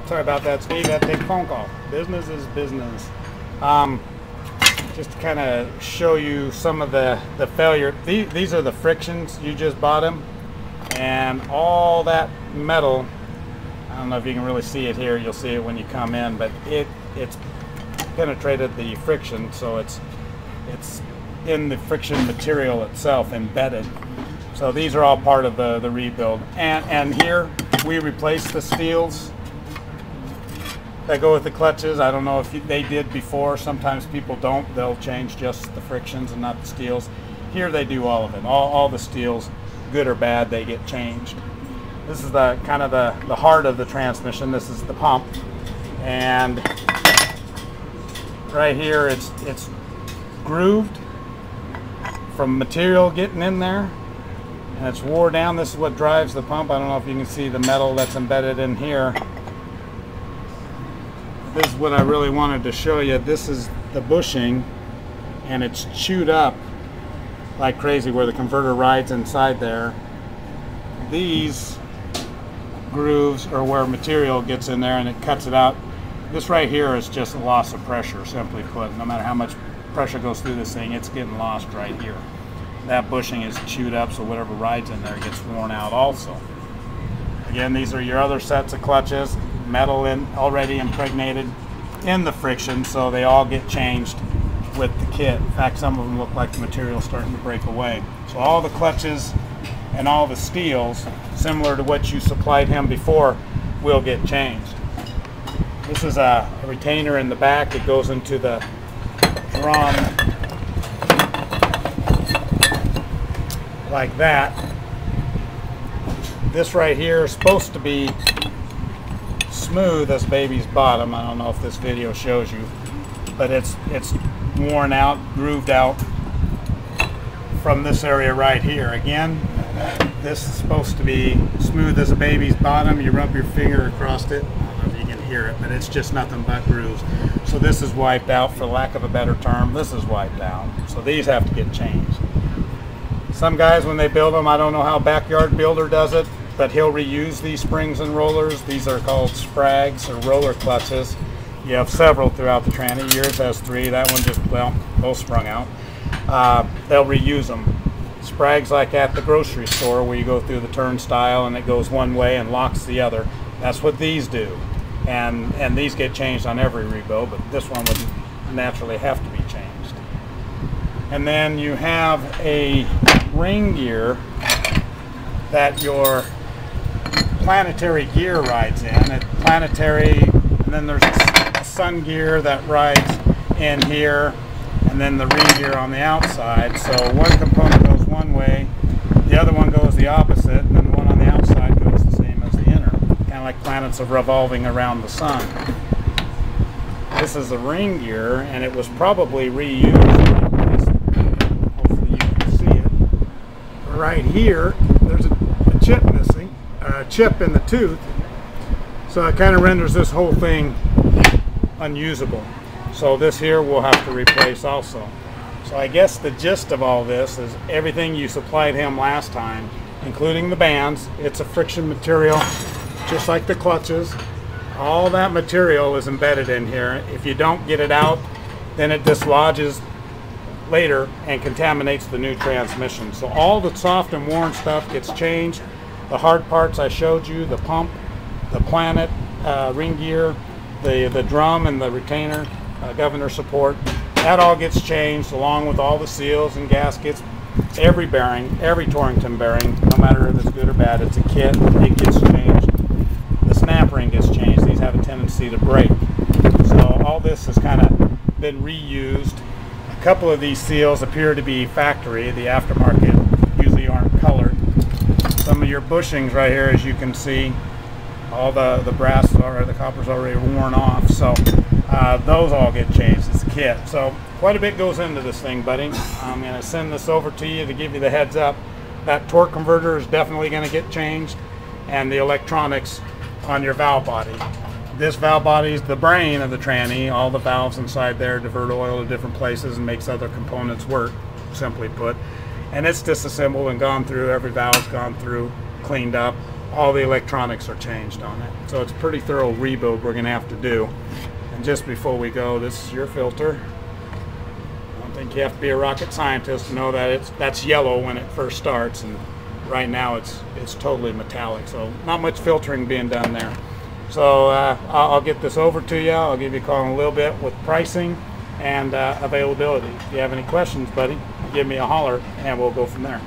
Sorry about that, Steve. Had to take a phone call. Business is business. Just to kind of show you some of the failure. These are the frictions. You just bought them. And all that metal, I don't know if you can really see it here. You'll see it when you come in. But it's penetrated the friction. So it's in the friction material itself, embedded. So these are all part of the rebuild. And here we replace the steels that go with the clutches. I don't know if they did before. Sometimes people don't. They'll change just the frictions and not the steels. Here they do all of it. All the steels, good or bad, they get changed. This is the kind of the heart of the transmission. This is the pump. And right here it's grooved from material getting in there. And it's wore down. This is what drives the pump. I don't know if you can see the metal that's embedded in here. This is what I really wanted to show you. This is the bushing, and it's chewed up like crazy where the converter rides inside there. These grooves are where material gets in there and it cuts it out. This right here is just a loss of pressure, simply put. No matter how much pressure goes through this thing, it's getting lost right here. That bushing is chewed up, so whatever rides in there gets worn out also. Again, these are your other sets of clutches. Metal already impregnated in the friction, so they all get changed with the kit. In fact, some of them look like the material's starting to break away. So all the clutches and all the steels, similar to what you supplied him before, will get changed. This is a retainer in the back that goes into the drum like that. This right here is supposed to be smooth as baby's bottom. I don't know if this video shows you, but it's worn out, grooved out from this area right here. Again, this is supposed to be smooth as a baby's bottom. You rub your finger across it. I don't know if you can hear it, but it's just nothing but grooves. So this is wiped out, for lack of a better term. This is wiped out. So these have to get changed. Some guys, when they build them, I don't know how Backyard Builder does it, but he'll reuse these springs and rollers. These are called sprags or roller clutches. You have several throughout the tranny. Yours has 3. That one just, well, both sprung out. They'll reuse them. Sprags like at the grocery store where you go through the turnstile and it goes one way and locks the other. That's what these do. And these get changed on every rebuild, but this one would naturally have to be changed. And then you have a ring gear that your planetary gear rides in. It's planetary, and then there's a sun gear that rides in here, and then the ring gear on the outside. So one component goes one way, the other one goes the opposite, and then the one on the outside goes the same as the inner. Kind of like planets are revolving around the sun. This is the ring gear, and it was probably reused. Hopefully you can see it. Right here, there's a chip missing, a chip in the tooth, so it kind of renders this whole thing unusable. So this here we'll have to replace also. So I guess the gist of all this is everything you supplied him last time, including the bands. It's a friction material, just like the clutches. All that material is embedded in here. If you don't get it out, then it dislodges later and contaminates the new transmission. So all the soft and worn stuff gets changed. The hard parts I showed you, the pump, the planet, ring gear, the drum and the retainer, governor support, that all gets changed along with all the seals and gaskets. Every bearing, every Torrington bearing, no matter if it's good or bad, it's a kit, it gets changed. The snap ring gets changed. These have a tendency to break. So all this has kind of been reused. A couple of these seals appear to be factory. The aftermarket usually aren't colored. Some of your bushings right here, as you can see, all the brass or the copper's already worn off. So those all get changed. It's a kit. So quite a bit goes into this thing, buddy. I'm going to send this over to you to give you the heads up. That torque converter is definitely going to get changed, and the electronics on your valve body. This valve body is the brain of the tranny. All the valves inside there divert oil to different places and makes other components work, simply put. And it's disassembled and gone through. Every valve's gone through, cleaned up. all the electronics are changed on it. So it's a pretty thorough rebuild we're going to have to do. And just before we go, this is your filter. I don't think you have to be a rocket scientist to know that that's yellow when it first starts, and right now it's totally metallic, so not much filtering being done there. So I'll get this over to you. I'll give you a call in a little bit with pricing and availability. If you have any questions, buddy, give me a holler and we'll go from there.